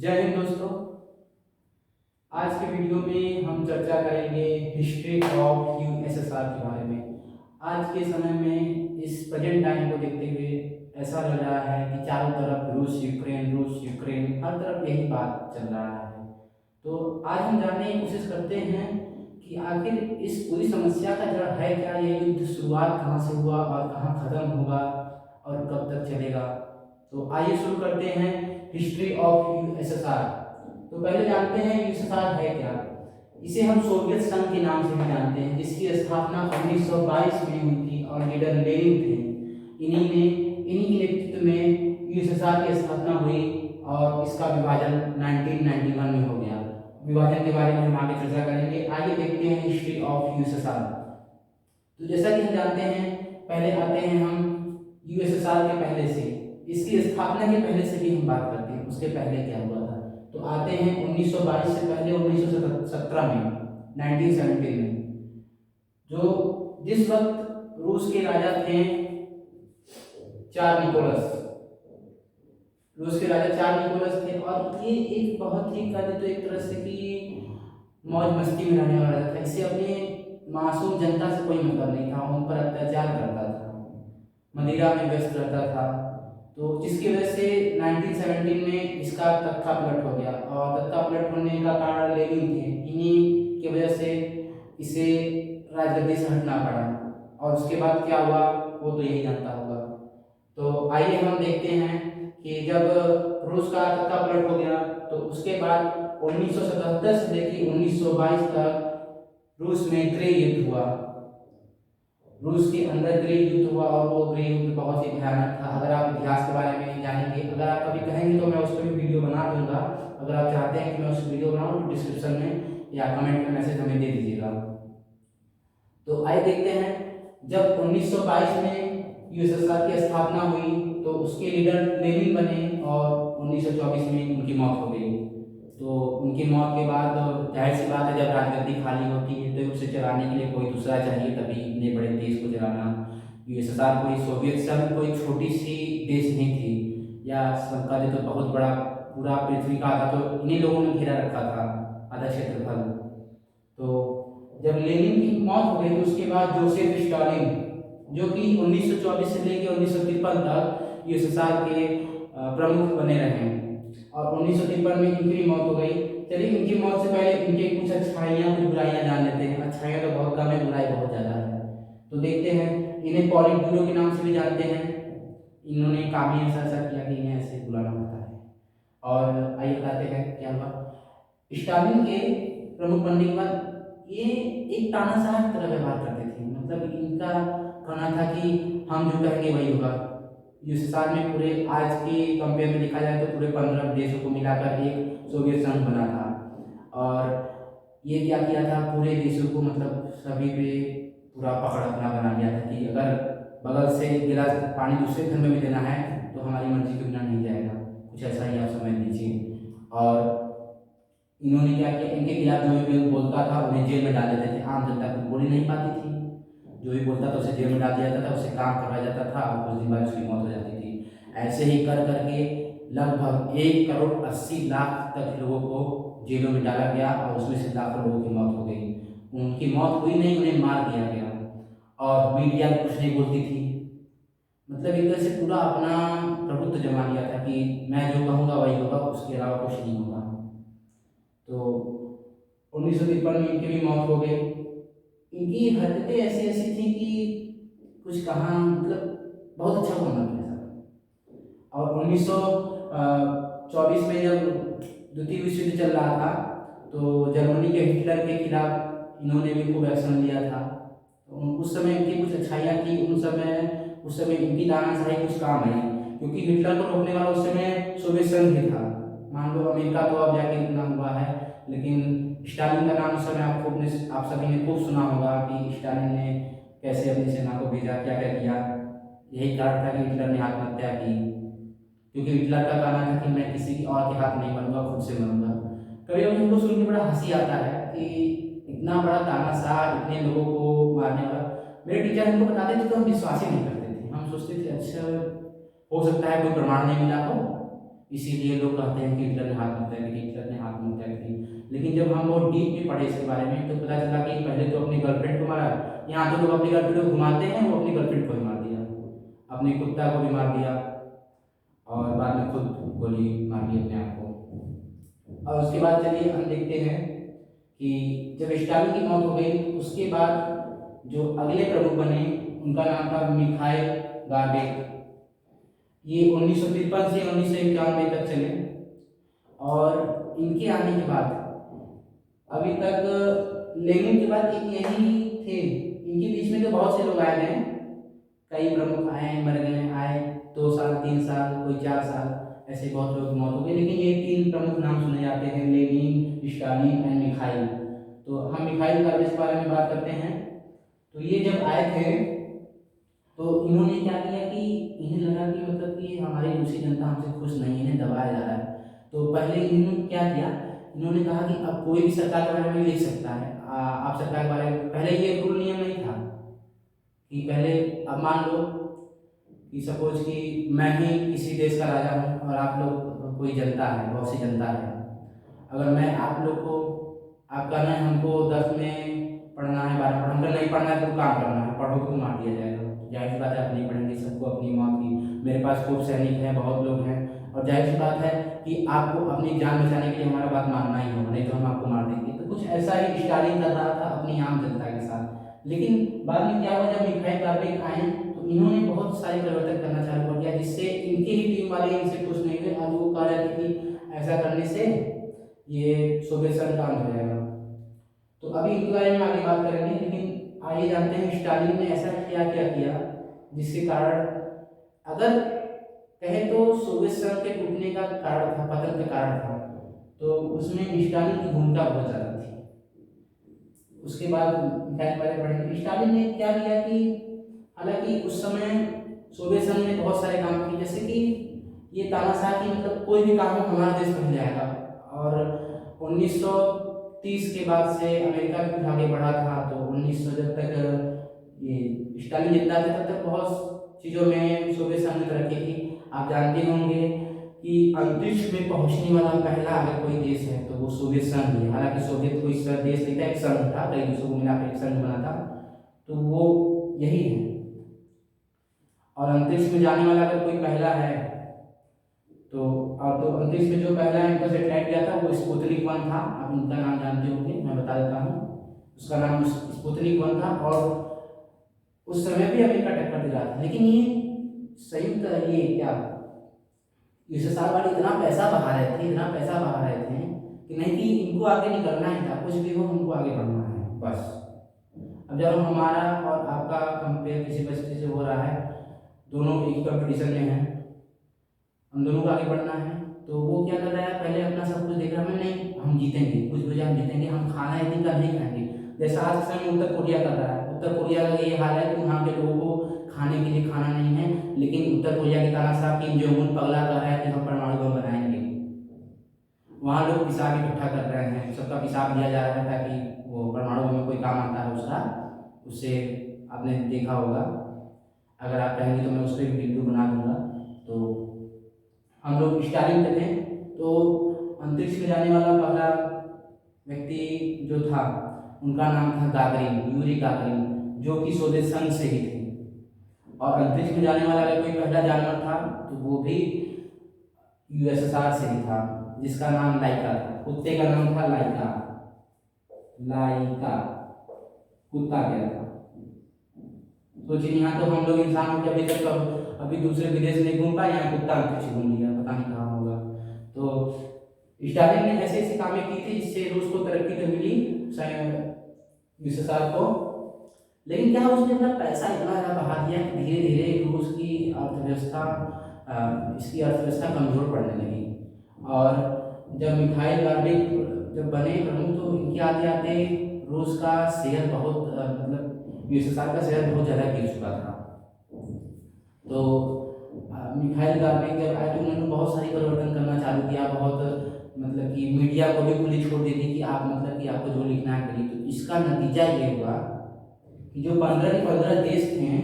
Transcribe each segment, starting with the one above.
जय हिंद दोस्तों। आज के वीडियो में हम चर्चा करेंगे हिस्ट्री ऑफ यूएसएसआर के बारे में। आज के समय में इस प्रेजेंट टाइम को देखते हुए ऐसा लग रहा है कि चारों तरफ रूस यूक्रेन हर तरफ यही बात चल रहा है। तो आज हम जानने की कोशिश करते हैं कि आखिर इस पूरी समस्या का जड़ है क्या, ये युद्ध शुरुआत कहाँ से हुआ और कहाँ ख़त्म होगा और कब तक चलेगा। तो आइए शुरू करते हैं हिस्ट्री ऑफ यूएसएसआर। तो पहले जानते हैं यूएसएसआर है क्या। इसे हम सोवियत संघ के नाम से भी जानते हैं, जिसकी स्थापना 1922 में हुई थी और लीडर लेनिन थे। इन्हीं के नेतृत्व में यूएसएसआर की स्थापना हुई और इसका विभाजन 1991 में हो गया। विभाजन के बारे में हम आगे चर्चा करेंगे। आइए देखते हैं हिस्ट्री ऑफ यूएसएसआर। तो जैसा कि हम जानते हैं, पहले आते हैं हम यूएसएसआर के पहले से, इसकी स्थापना के पहले से भी हम बात करते हैं, उसके पहले क्या हुआ था। तो आते हैं 1922 से पहले 1917 में, 1917 में, जो जिस वक्त रूस के राजा थे चार निकोलस। रूस के राजा चार निकोलस थे और ये एक बहुत ही कहते तो एक तरह से कि मौज मस्ती में रहने वाला था। इसे अपने मासूम जनता से कोई मतलब नहीं था, उन पर अत्याचार करता था, मदिरा में व्यस्त रहता था। तो जिसकी वजह से 1917 में इसका तख्ता पलट हो गया और तख्ता पलट होने का कारण लेनिन थे। इन्हीं की वजह से इसे राजगद्दी से हटना पड़ा और उसके बाद क्या हुआ वो तो यही जानता होगा। तो आइए हम देखते हैं कि जब रूस का तख्ता पलट हो गया तो उसके बाद 1977 से लेकर 1922 तक रूस में गृह युद्ध हुआ। रूस के अंदर गृह युद्ध हुआ और वो गृह युद्ध बहुत ही भयानक था। अगर आप इतिहास के बारे में जानेंगे, अगर आप कभी कहेंगे तो मैं उस पर भी वीडियो बना दूंगा। अगर आप चाहते हैं कि मैं उस वीडियो बनाऊँ तो डिस्क्रिप्शन में या कमेंट में मैसेज हमें दे दीजिएगा। तो आइए देखते हैं, जब 1922 में यूएसएसआर की स्थापना हुई तो उसके लीडर लेनिन बने और 1924 में उनकी मौत हो गई। तो उनकी मौत के बाद जाहिर सी बात है, जब राजगद्दी खाली होती है तो उसे चलाने के लिए कोई दूसरा चाहिए, तभी इतने बड़े देश को चलाना। यूएसएसआर कोई सोवियत संघ कोई छोटी सी देश नहीं थी, या सबका जो तो बहुत बड़ा पूरा पृथ्वी का आधा तो इन्हीं लोगों ने घेरा रखा था, आधा क्षेत्रफल। तो जब लेनिन की मौत हो गई तो उसके बाद जोसेफ स्टालिन, जो कि 1924 से लेकर 1953 तक यूएसएसआर के प्रमुख बने रहे और 1953 में इनकी भी मौत हो गई। चलिए, इनकी मौत से पहले इनके कुछ अच्छाइयाँ कुछ बुराइयाँ जान लेते हैं। अच्छाइयाँ तो बहुत कम है, बुराई बहुत ज़्यादा है। तो देखते हैं, इन्हें पॉलिट ब्यूरो के नाम से भी जानते हैं। इन्होंने काम ही ऐसा किया कि इन्हें ऐसे बुलाना होता है। और आइए बताते हैं क्या हुआ। स्टालिन के प्रमुख बनने के बाद ये एक तानाशाह की तरह व्यवहार करते थे। मतलब इनका कहना था कि हम जो कहेंगे वही होगा। यूएसएसआर में पूरे आज के कंपेयर में देखा जाए तो पूरे 15 देशों को मिलाकर एक सोवियत संघ बना था और ये क्या किया था, पूरे देशों को मतलब सभी पे पूरा पकड़ अपना बना लिया था कि अगर बगल से एक गिलास पानी दूसरे घर में भी देना है तो हमारी मर्जी के बिना नहीं जाएगा। कुछ ऐसा ही आप समझ लीजिए। और इन्होंने क्या किया, इनके खिलाफ जो भी बोलता था उन्हें जेल में डाल देते थे। आम जनता कुछ बोल ही नहीं पाती थी, जो भी बोलता था उसे जेल में डाल दिया जाता था, उसे काम करवाया जाता था और कुछ दिन बाद उसकी मौत हो जाती थी। ऐसे ही कर करके लगभग 1,80,00,000 तक लोगों को जेलों में डाला गया और उसमें से लाखों लोगों की मौत हो गई। उनकी मौत हुई नहीं, उन्हें मार दिया गया और मीडिया कुछ नहीं बोलती थी। मतलब एक तरह से पूरा अपना प्रभुत्व जमा लिया था कि मैं जो कहूँगा वही होगा, उसके अलावा कुछ नहीं होगा। तो 1953 में इनकी भी मौत हो गई। इनकी हरकतें ऐसी ऐसी थी कि कुछ कहाँ, मतलब बहुत अच्छा बनना था सब। और 1924 में जब द्वितीय विश्व युद्ध चल रहा था तो जर्मनी के हिटलर के खिलाफ इन्होंने भी खूब एक्शन लिया था। तो उस समय इनकी कुछ अच्छाइयाँ थी। उस समय इनकी तानाशाही कुछ काम आई, क्योंकि हिटलर को रोकने वाला उस समय सोवियत संघ ही था। मान लो अमेरिका तो अब जाके इतना हुआ है, लेकिन स्टालिन का नाम उस समय आप सभी ने खूब सुना होगा कि स्टालिन ने कैसे अपनी सेना को भेजा, क्या क्या किया। यही कारण था कि हिटलर ने आत्महत्या की, क्योंकि हिटलर का कहना था कि मैं किसी की और के हाथ नहीं बनूंगा, खुद से बनूंगा। कभी कभी उनको सुन के बड़ा हंसी आता है कि इतना बड़ा तानाशाह, इतने लोगों को मारने वाला। मेरे टीचर हमको बताते थे तो हम विश्वास ही नहीं करते थे। हम सोचते थे अच्छा हो सकता है कोई प्रमाण नहीं मिला हो, इसीलिए लोग कहते हैं कि हिटलर ने हाथ में तय करी, हिटलर ने हाथ में तय करी। लेकिन जब हम बहुत डीप में पढ़े इसके बारे में तो पता चला कि पहले तो अपनी गर्लफ्रेंड को मारा। यहाँ तो लोग अपनी गर्लफ्रेंड को घुमाते हैं, वो अपनी गर्लफ्रेंड को ही मार दिया, अपने कुत्ता को भी मार दिया और बाद में खुद गोली मार ली अपने आप को। और उसके बाद चलिए हम देखते हैं कि जब स्टालिन की मौत हो गई उसके बाद जो अगले प्रमुख बने उनका नाम था मिखाइल गारबेक। ये 1953 से 1991 तक चले और इनके आने के बाद अभी तक लेनिन के बाद एक यही थे। इनके बीच में तो बहुत से लोग आए गए, कई प्रमुख आए मर गए, आए 2 साल 3 साल कोई 4 साल, ऐसे बहुत लोग मौत हो गए। लेकिन ये 3 प्रमुख नाम सुने जाते हैं, लेनिन, स्टालिन एंड मिखाइल। तो हम मिखाइल गार्बेज के बारे में बात करते हैं। तो ये जब आए थे तो इन्होंने क्या किया कि इन्हें लगा कि मतलब कि हमारी रूसी जनता हमसे खुश नहीं है, इन्हें दबाया जा रहा है। तो पहले इन्होंने क्या किया, इन्होंने कहा कि अब कोई भी सरकार के बारे में लिख सकता है। आप सरकार के बारे में, पहले ये रूल नियम नहीं था कि पहले, अब मान लो कि सपोज कि मैं ही किसी देश का राजा हूँ और आप लोग कोई जनता है, बहुत सी जनता है। अगर मैं आप लोग को, आप कहना है हमको 10 में पढ़ना है, 12 पढ़ना, हमको नहीं पढ़ना है तो काम करना है, पढ़ोगे तो मार दिया जाएगा। जाहिर सी बात है आप नहीं पढ़ेंगे, सबको अपनी मौत की। मेरे पास खूब सैनिक हैं, बहुत लोग हैं, और जाहिर सी बात है कि आपको अपनी जान बचाने के लिए हमारा बात मानना ही होगा, नहीं तो हम आपको मार देंगे। तो कुछ ऐसा ही स्टालिन कर रहा था अपनी आम जनता के साथ। लेकिन बाद में क्या हुआ, जब मिखाइल गार्बेक आए तो इन्होंने बहुत सारे परिवर्तन करना चालू कर दिया, जिससे इनके ही टीम वाले इनसे खुश नहीं हुए और वो कह रहे थे कि ऐसा करने से ये सोवियत संघ का अंत हो जाएगा। तो अभी इनके बारे में आगे बात करेंगे, लेकिन आइए जानते हैं स्टालिन ने ऐसा क्या क्या किया जिसके कारण, अगर कहे तो सोवियत संघ के टूटने का कारण था, पतन का कारण था, तो उसमें स्टालिन की भूमिका बहुत ज़्यादा थी। उसके बाद मिखाइल बारे में पढ़ेंगे। स्टालिन ने क्या किया कि हालांकि उस समय सोवियत संघ ने बहुत सारे काम किए, जैसे कि ये तानाशाह कि मतलब कोई भी काम हो हमारा देश पहले आएगा। और 1930 के बाद से अमेरिका भी कुछ आगे बढ़ा था, तो 1900 जब तक ये स्टालिन जिंदा थे तब तक बहुत चीज़ों में सोवियत संघ ने तरक्की की। आप जानते होंगे कि अंतरिक्ष में पहुंचने वाला पहला अगर कोई देश है तो वो सोवियत संघ ही है। हालांकि सोवियत कोई देश नहीं था, एक संघ था, कई देशों को मिलाकर एक संघ बना था, तो वो यही है। और अंतरिक्ष में जाने वाला अगर कोई पहला है तो, अब तो अंतरिक्ष में जो पहला इनका सेटेलाइट गया था वो स्पुतनिक 1 था। आप इनका नाम जानते होंगे, मैं बता देता हूँ। उसका नाम स्पुतनिक 1 था और उस समय भी अमेरिका टक्कर दे रहा था। लेकिन ये संयुक्त ये क्या यूएसएसआर वाले इतना पैसा बहा रहे थे, इतना पैसा बहा रहे थे कि नहीं कि इनको आगे निकलना ही था, कुछ भी हो हमको आगे बढ़ना है बस। अब जब हमारा और आपका कंपेयर किसी परिस्थिति से हो रहा है, दोनों एक ही कंपटीशन में हैं, हम दोनों को आगे बढ़ना है, तो वो क्या कर रहा है, पहले अपना सब कुछ देख रहा है, नहीं हम जीतेंगे, कुछ भी हम जीतेंगे, हम खाना एक दिन का नहीं खाएंगे। जैसा आज के समय उत्तर कोरिया कर रहा है। उत्तर कोरिया का ये हाल है कि वहाँ के लोगों को खाने के लिए खाना नहीं है, लेकिन उत्तर कोरिया के तानाशाह किम जोंग उन पगला कर रहा है कि हम परमाणु बम बनाएंगे। वहाँ लोग पेशाब इकट्ठा कर रहे हैं, सबका पेशाब लिया जा रहा है ताकि वो परमाणु बम में कोई काम आता है उसका, उससे आपने देखा होगा। अगर आप कहेंगे तो मैं उस पर भी वीडियो बना दूंगा। तो हम लोग स्टालिन पे थे, तो अंतरिक्ष में जाने वाला पहला व्यक्ति जो था उनका नाम था गागरिन, यूरी गागरिन, जो कि सोवियत संघ से ही थे। और अंतरिक्ष में जाने वाला अगर कोई पहला जानवर था तो वो भी यूएसएसआर से ही था, जिसका नाम लाइका था। कुत्ते का नाम था लाइका, लाइका कुत्ता क्या था। सोचिए, यहाँ तो हम लोग इंसान के अभी तक अभी दूसरे विदेश नहीं घूम पाए, यहाँ कुत्ता अंतरिक्ष घूम लिया, पता नहीं कहाँ होगा। तो स्टालिन ने ऐसे ऐसे कामें की थी जिससे रूस को तरक्की तो मिली यूएसएसआर को, लेकिन क्या उसने अपना पैसा इतना ज़्यादा बढ़ा दिया कि धीरे धीरे रूस की अर्थव्यवस्था इसकी अर्थव्यवस्था कमज़ोर पड़ने लगी। और जब मिखाइल गार्बेक जब बने प्रमुख तो इनके आते आते रूस का शेयर बहुत मतलब यूएसएसआर का शेयर बहुत ज़्यादा गिर चुका था। तो मिखाइल गार्बेक जब आए तो उन्होंने बहुत सारी परिवर्तन करना चालू किया, बहुत मतलब कि मीडिया को भी खुली छोड़ दी थी कि आप मतलब कि आपको जो लिखना है करिए। तो इसका नतीजा ये हुआ कि जो 15 के 15 देश थे,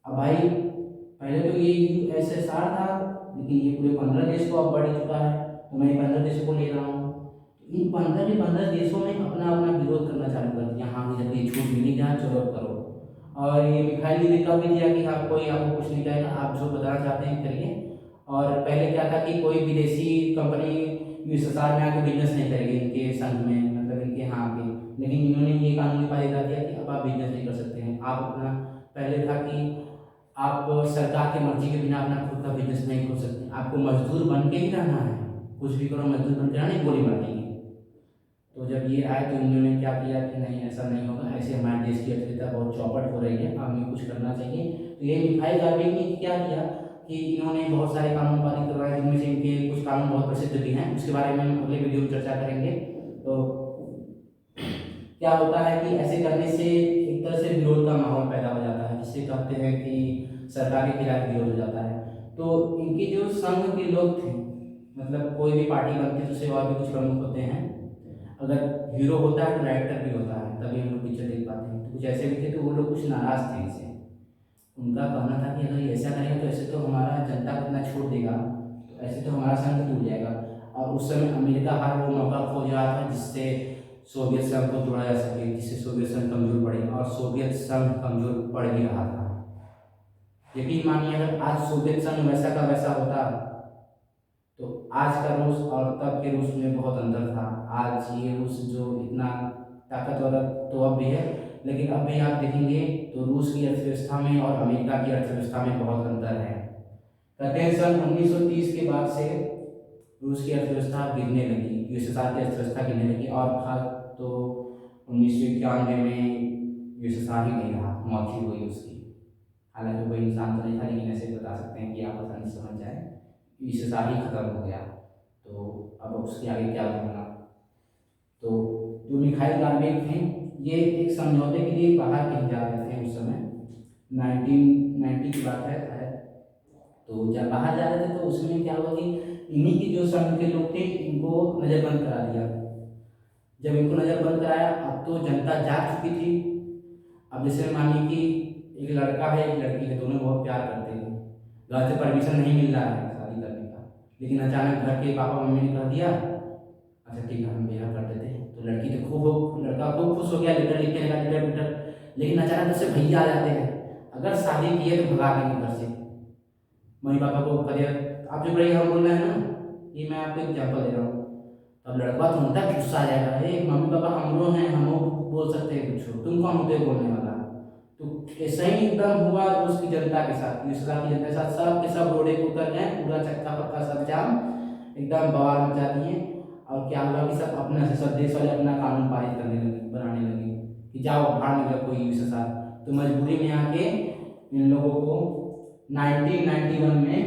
अब भाई पहले तो ये यूएसएसआर था, लेकिन ये पूरे 15 देश को अब बढ़ चुका है, तो मैं 15 देशों को ले रहा हूँ। इन 15 के 15 देशों में अपना अपना विरोध करना चालू कर दिया, हाँ जब ये छूट मिली जहाँ चलो अब करो। और ये मिखाइल ने कह भी दिया कि हाँ कोई आपको कुछ नहीं कहेगा, आप जो बताना चाहते हैं करिए। और पहले क्या था कि कोई विदेशी कंपनी यूएसएसआर में आके बिजनेस नहीं करेगी इनके संघ में, मतलब इनके यहाँ आके। लेकिन इन्होंने ये कानूनी पारित कर दिया कि अब आप बिजनेस नहीं कर सकते हैं, आप अपना, पहले था कि आप सरकार की मर्जी के बिना अपना खुद का बिजनेस नहीं खोल सकते, आपको मजदूर बन के ही रहना है, कुछ भी करो मजदूर बन के रहना, नहीं गोली मार देंगे। तो जब ये आए तो इन्होंने क्या किया कि नहीं ऐसा नहीं होगा, ऐसे हमारे देश की अर्थव्यवस्था बहुत चौपट हो रही है, हमें कुछ करना चाहिए। तो ये मिखाइल गार्बेक ने क्या किया कि इन्होंने बहुत सारे कानून पारित करवाए, जिनमें से इनके कुछ कानून बहुत प्रसिद्ध भी हैं, उसके बारे में हम अगले वीडियो में चर्चा करेंगे। तो क्या होता है कि ऐसे करने से एक तरह से विरोध का माहौल पैदा हो जाता है, जिससे कहते हैं कि सरकार के खिलाफ विरोध हो जाता है। तो इनके जो संघ के लोग थे, मतलब कोई भी पार्टी बनती है तो उससे और भी कुछ प्रमुख होते हैं, अगर हीरो होता है तो डायरेक्टर भी होता है, तभी हम लोग पिक्चर देख पाते हैं। तो कुछ ऐसे भी थे तो वो लोग कुछ नाराज थे इससे, उनका कहना था कि अगर ये ऐसा करेगा तो ऐसे तो हमारा जनता को इतना छोड़ देगा, तो ऐसे तो हमारा संघ टूट जाएगा। और उस समय अमेरिका हर वो मौका खोज रहा था जिससे सोवियत संघ को तोड़ा जा सके, जिससे सोवियत संघ कमजोर पड़े, और सोवियत संघ कमजोर पड़ भी रहा था। यकीन मानिए अगर आज सोवियत संघ वैसा का वैसा होता तो आज का रूस और तब के रूस में बहुत अंतर था। आज ये रूस जो इतना ताकतवर तो अब भी है, लेकिन अब भी आप देखेंगे तो रूस की अर्थव्यवस्था में और अमेरिका की अर्थव्यवस्था में बहुत अंतर है। कहते हैं सन 1930 के बाद से रूस की अर्थव्यवस्था गिरने लगी, यूएसएसआर की अर्थव्यवस्था गिरने लगी, और खास तो 1991 में यूएसएसआर ही नहीं रहा, मौत ही हुई उसकी। हालांकि कोई इंसान तो नहीं था, लेकिन ऐसे बता सकते हैं कि आप आसानी से समझ जाए, यूएसएसआर ही खत्म हो गया। तो अब उसके आगे क्या होगा। तो जो मिखाइल गार्बेक थे ये एक समझौते के लिए बाहर कहीं जा रहे थे उस समय, 1990 की बात है शायद। तो जब बाहर जा रहे थे तो उसमें क्या हुआ कि इन्हीं के जो संघ के लोग थे इनको नज़रबंद करा दिया। जब इनको नज़रबंद कराया, अब तो जनता जाग चुकी थी। अब जैसे मानिए कि एक लड़का है एक लड़की है, दोनों बहुत प्यार करते हैं, घर से परमिशन नहीं मिल रहा है शादी करने का, लेकिन अचानक घर के पापा मम्मी ने कह दिया अच्छा ठीक है हम ब्याह कर देते हैं। तो लड़की तो लड़का खूब खुश हो गया, लेटर लिखने लगा, लेटर। लेकिन अचानक उससे भैया आ जाते हैं, अगर शादी की है तो भगा देंगे घर से। मम्मी पापा को कह दिया आप जो बड़े हम बोल रहे हैं ना, ये मैं आपको एग्जाम्पल दे रहा हूँ। अब लड़का तो होता है गुस्सा आ जाएगा, अरे मम्मी पापा हम लोग हैं, हम बोल सकते हैं कुछ, तुम कौन होते बोलने वाला। तो ऐसा ही एकदम हुआ उसकी जनता के साथ, यूएसएसआर की जनता के साथ, सब के सब रोडे को उतर गए, पूरा चक्का पक्का सब जाम, एकदम बवाल मचा दिए। और क्या हुआ कि सब अपने से सब देश वाले अपना कानून पारित करने लगे, बनाने लगे कि जाओ भाड़ निकला कोई यूएसएसआर। तो मजबूरी में आके इन लोगों को 1991 में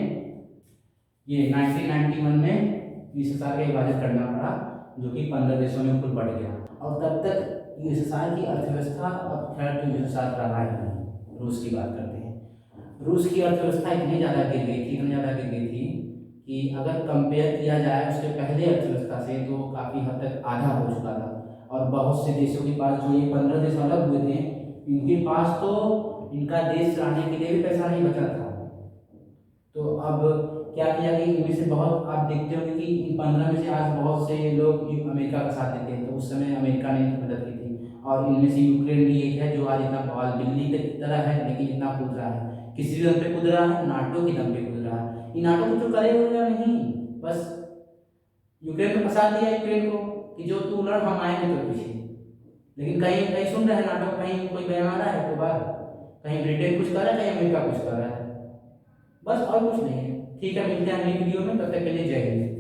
यूएसएसआर का विभाजन करना पड़ा, जो कि 15 देशों में कुल बढ़ गया। और तब तक यूएसएसआर की अर्थव्यवस्था, अब खैर तो यूएसएसआर रहा ही नहीं, रूस की बात करते हैं। रूस की अर्थव्यवस्था इतनी ज़्यादा गिर गई थी, इतनी ज़्यादा गिर गई थी कि अगर कंपेयर किया जाए उसके पहले अर्थव्यवस्था से तो काफ़ी हद तक आधा हो चुका था। और बहुत से देशों के पास, जो ये 15 देश अलग हुए थे, इनके पास तो इनका देश चलाने के लिए भी पैसा नहीं बचा था। तो अब क्या किया कि इनमें से बहुत, आप देखते होंगे कि इन 15 में से आज बहुत से लोग अमेरिका का साथ देते हैं, तो उस समय अमेरिका ने इनकी मदद की थी। और इनमें से यूक्रेन भी एक है जो आज इतना बवाल बिल्ली की तरह है, लेकिन इतना कूद रहा है, किसी दम पे कूद रहा है, नाटो के दम पे कूद रहा है। ये नाटो कुछ तो करेगा नहीं, बस यूक्रेन को फंसा दिया यूक्रेन को कि जो तू लड़ हम आएंगे तो पीछे। लेकिन कहीं कहीं सुन रहे हैं नाटो, कहीं कोई बयान आ रहा है तो बार, कहीं ब्रिटेन कुछ कर रहा है, कहीं अमेरिका कुछ कर रहा है, बस और कुछ नहीं है। ठीक है, मिलते हैं अगली वीडियो में, तब तक के लिए जय हिंद।